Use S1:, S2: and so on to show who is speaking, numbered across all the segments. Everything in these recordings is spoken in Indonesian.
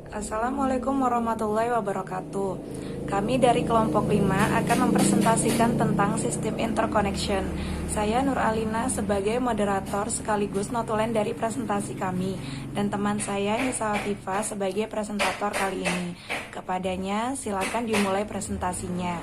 S1: Assalamualaikum warahmatullahi wabarakatuh. Kami dari kelompok 5 akan mempresentasikan tentang sistem interconnection. Saya Nur Alina sebagai moderator sekaligus notulen dari presentasi kami, dan teman saya Nisa Latifah sebagai presentator kali ini. Kepadanya silakan dimulai presentasinya.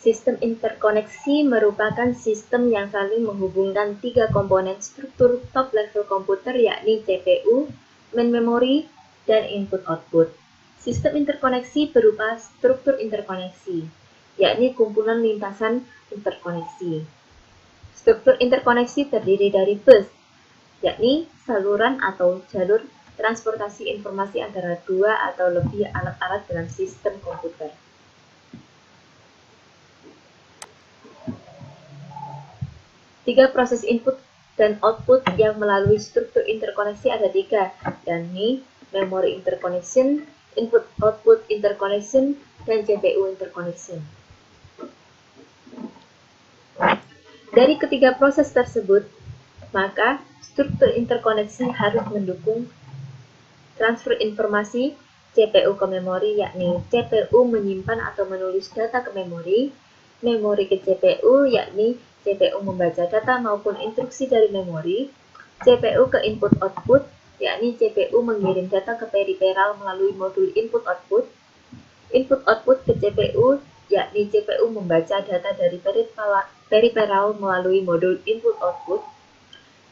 S2: Sistem interkoneksi merupakan sistem yang saling menghubungkan tiga komponen struktur top-level komputer yakni CPU, main memory, dan input-output. Sistem interkoneksi berupa struktur interkoneksi, yakni kumpulan lintasan interkoneksi. Struktur interkoneksi terdiri dari bus, yakni saluran atau jalur transportasi informasi antara dua atau lebih alat-alat dalam sistem komputer. Tiga proses input dan output yang melalui struktur interkoneksi ada tiga, yakni memory interconnection, input-output interconnection, dan CPU interconnection. Dari ketiga proses tersebut, maka struktur interkoneksi harus mendukung transfer informasi CPU ke memori, yakni CPU menyimpan atau menulis data ke memori ke CPU, yakni CPU membaca data maupun instruksi dari memori, CPU ke input-output, yakni CPU mengirim data ke periferal melalui modul input-output, input-output ke CPU, yakni CPU membaca data dari periferal melalui modul input-output,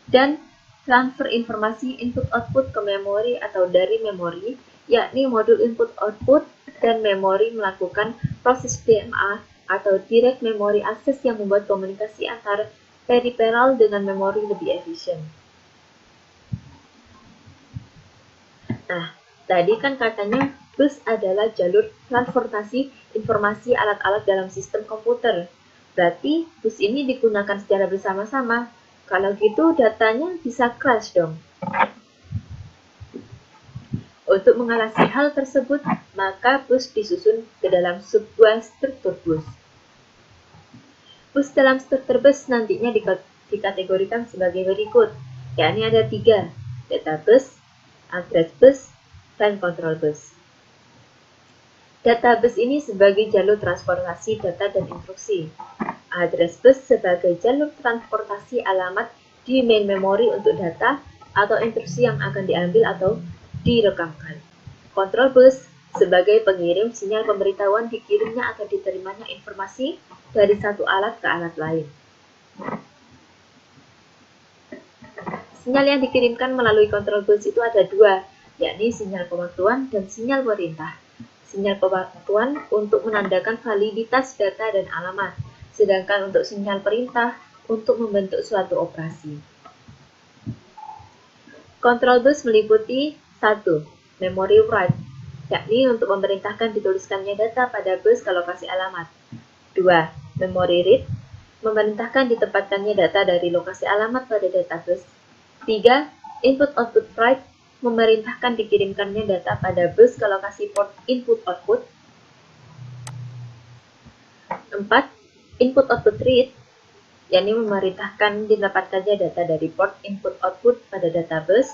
S2: dan transfer informasi input-output ke memori atau dari memori, yakni modul input-output dan memori melakukan proses DMA atau Direct Memory Access yang membuat komunikasi antar periferal dengan memori lebih efisien. Nah, tadi kan katanya bus adalah jalur transportasi informasi alat-alat dalam sistem komputer. Berarti bus ini digunakan secara bersama-sama. Kalau gitu datanya bisa crash dong. Untuk mengatasi hal tersebut, maka bus disusun ke dalam sebuah struktur bus. Bus dalam struktur bus nantinya dikategorikan sebagai berikut, yakni ada tiga, data bus, address bus, dan control bus. Data bus ini sebagai jalur transportasi data dan instruksi. Address bus sebagai jalur transportasi alamat di main memory untuk data atau instruksi yang akan diambil atau direkamkan. Control bus sebagai pengirim sinyal pemberitahuan dikirimnya atau diterimanya informasi dari satu alat ke alat lain. Sinyal yang dikirimkan melalui control bus itu ada dua, yakni sinyal pemwaktuan dan sinyal perintah. Sinyal pemwaktuan untuk menandakan validitas data dan alamat, sedangkan untuk sinyal perintah untuk membentuk suatu operasi. Control bus meliputi 1. Memory write, yakni untuk memerintahkan dituliskannya data pada bus ke lokasi alamat. 2. Memory read, memerintahkan ditempatkannya data dari lokasi alamat pada data bus. 3. Input-output write, memerintahkan dikirimkannya data pada bus ke lokasi port input-output. 4. Input-output read, yakni memerintahkan didapatkannya data dari port input-output pada data bus.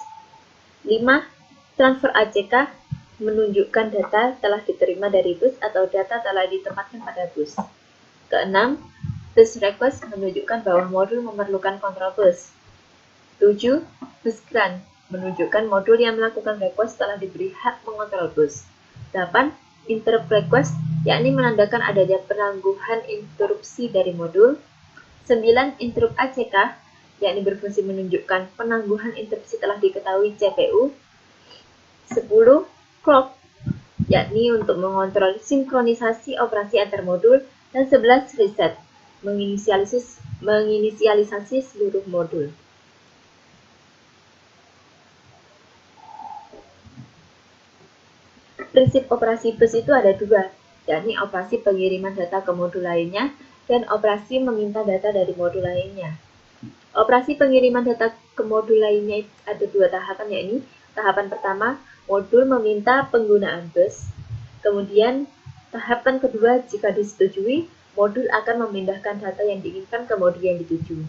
S2: 5. Transfer ACK, menunjukkan data telah diterima dari bus atau data telah ditempatkan pada bus. Keenam, bus request menunjukkan bahwa modul memerlukan control bus. 7. Bus grant, menunjukkan modul yang melakukan request telah diberi hak mengontrol bus. 8. Interrupt request, yakni menandakan adanya penangguhan interupsi dari modul. 9. Interrupt ACK, yakni berfungsi menunjukkan penangguhan interupsi telah diketahui CPU. 10. Clock, yakni untuk mengontrol sinkronisasi operasi antar modul. Dan 11. Reset, menginisialisasi seluruh modul. Prinsip operasi bus itu ada dua, yakni operasi pengiriman data ke modul lainnya dan operasi meminta data dari modul lainnya. Operasi pengiriman data ke modul lainnya ada dua tahapan, yakni tahapan pertama, modul meminta penggunaan bus. Kemudian, tahapan kedua, jika disetujui, modul akan memindahkan data yang diinginkan ke modul yang dituju.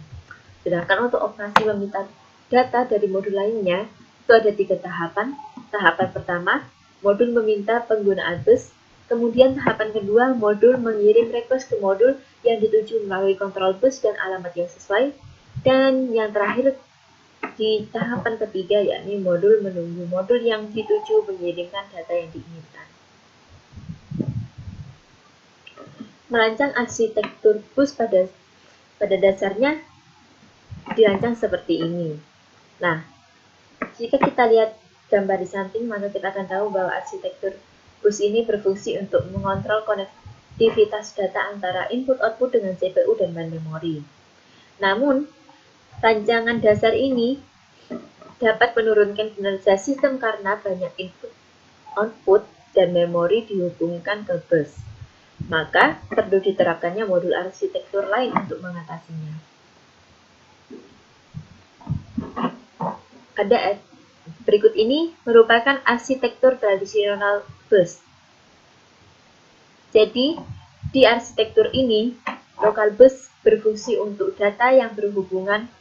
S2: Sedangkan untuk operasi meminta data dari modul lainnya, itu ada 3 tahapan. Tahapan pertama, modul meminta penggunaan bus. Kemudian tahapan kedua, modul mengirim request ke modul yang dituju melalui kontrol bus dan alamat yang sesuai. Dan yang terakhir, di tahapan ketiga, yakni modul menunggu modul yang dituju mengirimkan data yang diinginkan. Merancang arsitektur bus pada dasarnya dirancang seperti ini. Nah, jika kita lihat gambar di samping, maka kita akan tahu bahwa arsitektur bus ini berfungsi untuk mengontrol konektivitas data antara input-output dengan CPU dan memori. Namun, rancangan dasar ini dapat menurunkan kinerja sistem karena banyak input, output, dan memori dihubungkan ke bus. Maka, perlu diterapkannya modul arsitektur lain untuk mengatasinya. Berikut ini merupakan arsitektur tradisional bus. Jadi, di arsitektur ini, local bus berfungsi untuk data yang berhubungan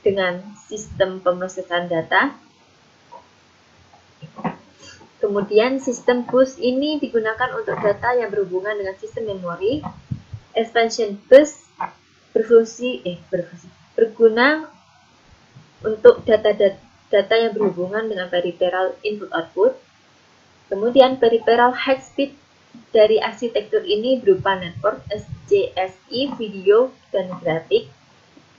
S2: dengan sistem pemrosesan data. Kemudian, sistem bus ini digunakan untuk data yang berhubungan dengan sistem memori. Expansion bus berguna untuk data yang berhubungan dengan peripheral input-output. Kemudian peripheral high speed dari arsitektur ini berupa network, SCSI, video, dan grafik.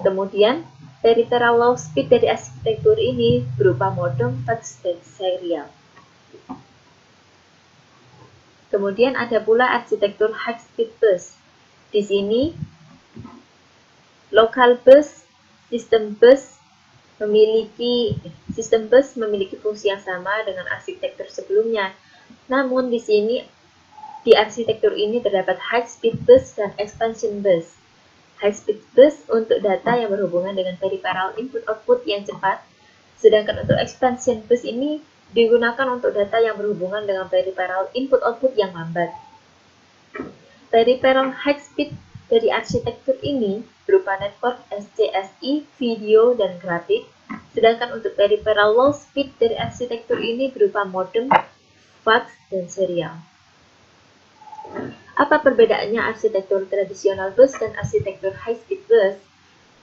S2: Kemudian peripheral low speed dari arsitektur ini berupa modem, fax, dan serial. Kemudian ada pula arsitektur high speed bus. Di sini local bus, sistem bus memiliki fungsi yang sama dengan arsitektur sebelumnya. Namun di sini di arsitektur ini terdapat high speed bus dan expansion bus. High speed bus untuk data yang berhubungan dengan peripheral input output yang cepat, sedangkan untuk expansion bus ini digunakan untuk data yang berhubungan dengan peripheral input output yang lambat. Peripheral high speed dari arsitektur ini berupa network, SCSI, video, dan grafik, sedangkan untuk peripheral low speed dari arsitektur ini berupa modem, fax, dan serial. Apa perbedaannya arsitektur tradisional bus dan arsitektur high speed bus?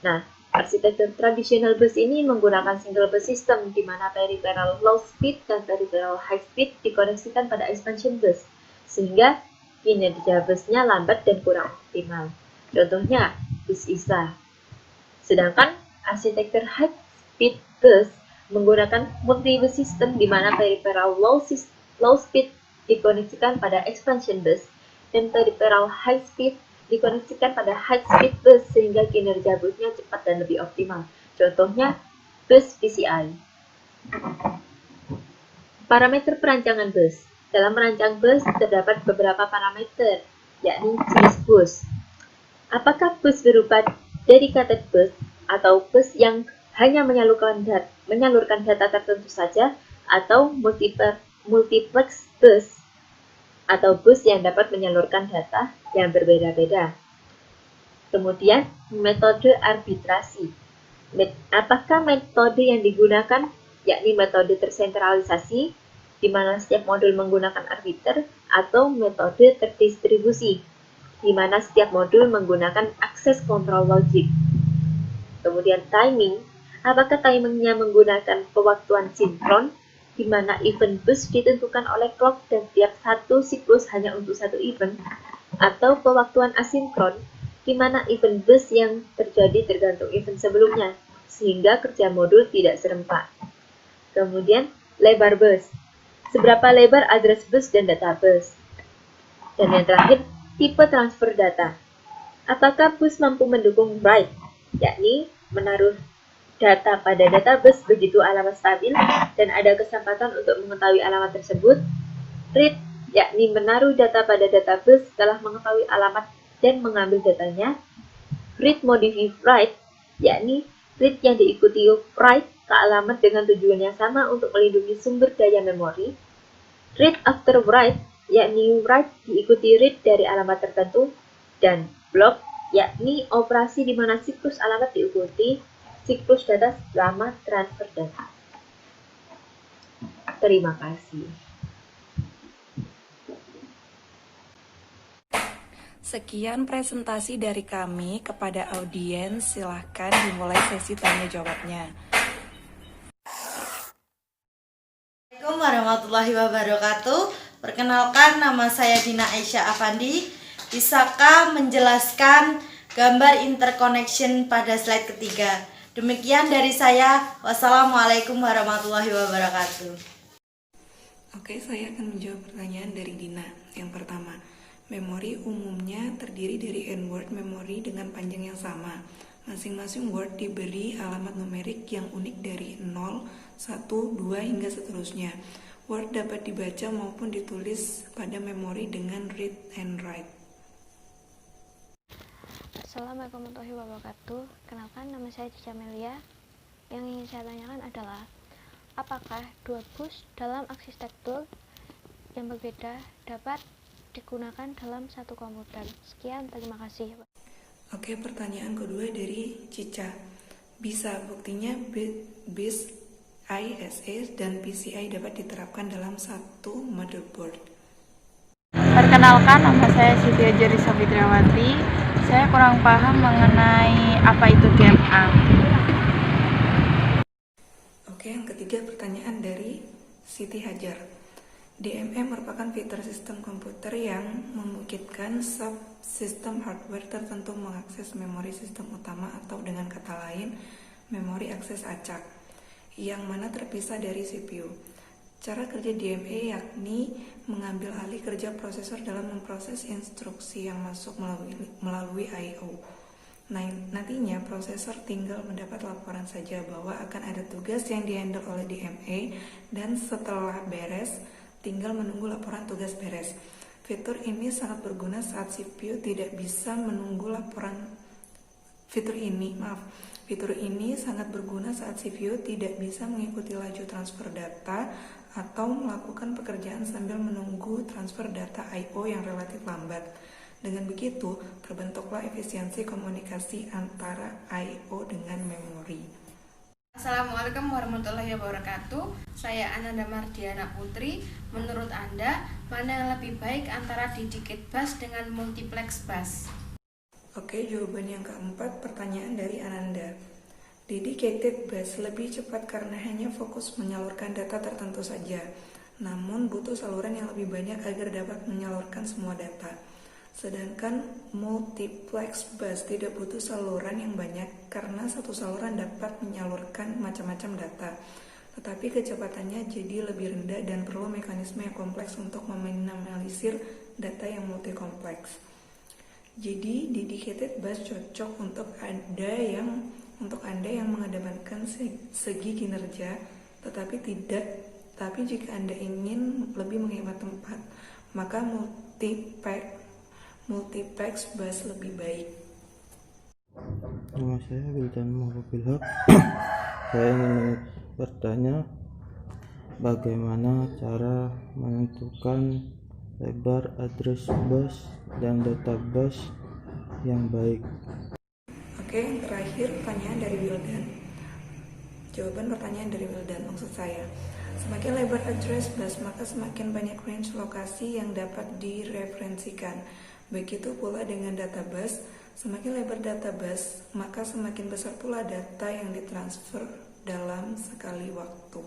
S2: Nah, arsitektur tradisional bus ini menggunakan single bus system di mana peripheral low speed dan peripheral high speed dikoneksikan pada expansion bus, sehingga kinerja busnya lambat dan kurang optimal. Contohnya, bus ISA. Sedangkan arsitektur high speed bus menggunakan multi-bus system di mana peripheral low speed dikoneksikan pada expansion bus dan peripheral high speed dikoneksikan pada high speed bus sehingga kinerja busnya cepat dan lebih optimal. Contohnya, bus PCI. Parameter perancangan bus. Dalam merancang bus terdapat beberapa parameter, yakni jenis bus. Apakah bus berupa dedicated bus atau bus yang hanya menyalurkan data tertentu saja, atau multiplex bus atau bus yang dapat menyalurkan data yang berbeda-beda. Kemudian, metode arbitrasi. Apakah metode yang digunakan yakni metode tersentralisasi, di mana setiap modul menggunakan arbiter, atau metode terdistribusi, di mana setiap modul menggunakan akses kontrol logik. Kemudian timing, apakah timingnya menggunakan pewaktuan sinkron, di mana event bus ditentukan oleh clock dan tiap satu siklus hanya untuk satu event, atau pewaktuan asinkron, di mana event bus yang terjadi tergantung event sebelumnya, sehingga kerja modul tidak serempak. Kemudian, lebar bus. Seberapa lebar address bus dan data bus. Dan yang terakhir, tipe transfer data. Apakah bus mampu mendukung write, yakni menaruh data pada data bus begitu alamat stabil dan ada kesempatan untuk mengetahui alamat tersebut. Read, yakni menaruh data pada data bus setelah mengetahui alamat dan mengambil datanya. Read modify write, yakni read yang diikuti write ke alamat dengan tujuan yang sama untuk melindungi sumber daya memori. Read after write, yakni write diikuti read dari alamat tertentu. Dan block, yakni operasi di mana siklus alamat diikuti siklus data selama transfer data. Terima kasih.
S1: Sekian presentasi dari kami kepada audiens. Silahkan dimulai sesi tanya jawabnya.
S3: Assalamualaikum warahmatullahi wabarakatuh. Perkenalkan, nama saya Dina Aisyah Afandi. Bisakah menjelaskan gambar interconnection pada slide ketiga? Demikian dari saya. Wassalamualaikum warahmatullahi wabarakatuh.
S1: Oke, saya akan menjawab pertanyaan dari Dina. Yang pertama, memori umumnya terdiri dari n-word memori dengan panjang yang sama. Masing-masing word diberi alamat numerik yang unik dari 0, 1, 2, hingga seterusnya. Word dapat dibaca maupun ditulis pada memori dengan read and write.
S4: Assalamualaikum warahmatullahi wabarakatuh. Kenalkan, nama saya Cica Melia. Yang ingin saya tanyakan adalah, apakah dua bus dalam arsitektur yang berbeda dapat digunakan dalam satu komputer? Sekian, terima kasih.
S1: Oke, pertanyaan kedua dari Cica. Bisa, buktinya BIS, ISA, dan PCI dapat diterapkan dalam satu motherboard.
S5: Perkenalkan, nama saya Siti Ajari Safitriawati. Saya kurang paham mengenai apa itu DMA.
S1: Oke, yang ketiga pertanyaan dari Siti Hajar. DMA merupakan fitur sistem komputer yang memungkinkan subsistem hardware tertentu mengakses memori sistem utama atau dengan kata lain, memori akses acak, yang mana terpisah dari CPU. Cara kerja DMA yakni mengambil alih kerja prosesor dalam memproses instruksi yang masuk melalui I/O. Nantinya prosesor tinggal mendapat laporan saja bahwa akan ada tugas yang dihandle oleh DMA, dan setelah beres, tinggal menunggu laporan tugas beres. Fitur ini sangat berguna saat CPU tidak bisa menunggu laporan. Fitur ini sangat berguna saat CPU tidak bisa mengikuti laju transfer data atau melakukan pekerjaan sambil menunggu transfer data I/O yang relatif lambat. Dengan begitu, terbentuklah efisiensi komunikasi antara I/O dengan memori.
S6: Assalamualaikum warahmatullahi wabarakatuh. Saya Ananda Mardiana Putri. Menurut Anda, mana yang lebih baik antara dedicated bus dengan multiplex bus?
S1: Oke, jawaban yang keempat, pertanyaan dari Ananda. Dedicated bus lebih cepat karena hanya fokus menyalurkan data tertentu saja, namun butuh saluran yang lebih banyak agar dapat menyalurkan semua data. Sedangkan multiplex bus tidak butuh saluran yang banyak karena satu saluran dapat menyalurkan macam-macam data, tetapi kecepatannya jadi lebih rendah dan perlu mekanisme yang kompleks untuk meminimalisir data yang multi-kompleks. Jadi dedicated bus cocok untuk Anda yang mengedepankan segi kinerja, tapi jika Anda ingin lebih menghemat tempat, maka multiplex bus lebih baik.
S7: Nama saya Wildan Muhammad. Saya ingin bertanya, bagaimana cara menentukan lebar address bus dan data bus yang baik?
S1: Oke, yang terakhir pertanyaan dari Wildan. Jawaban pertanyaan dari Wildan, maksud saya, semakin lebar address bus, maka semakin banyak range lokasi yang dapat direferensikan. Begitu pula dengan data bus, semakin lebar data bus, maka semakin besar pula data yang ditransfer dalam sekali waktu.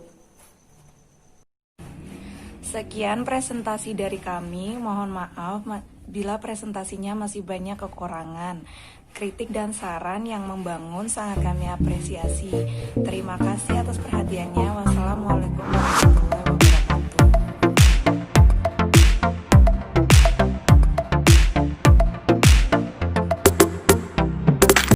S8: Sekian presentasi dari kami. Mohon maaf bila presentasinya masih banyak kekurangan. Kritik dan saran yang membangun sangat kami apresiasi. Terima kasih atas perhatiannya. Wassalamualaikum warahmatullahi wabarakatuh.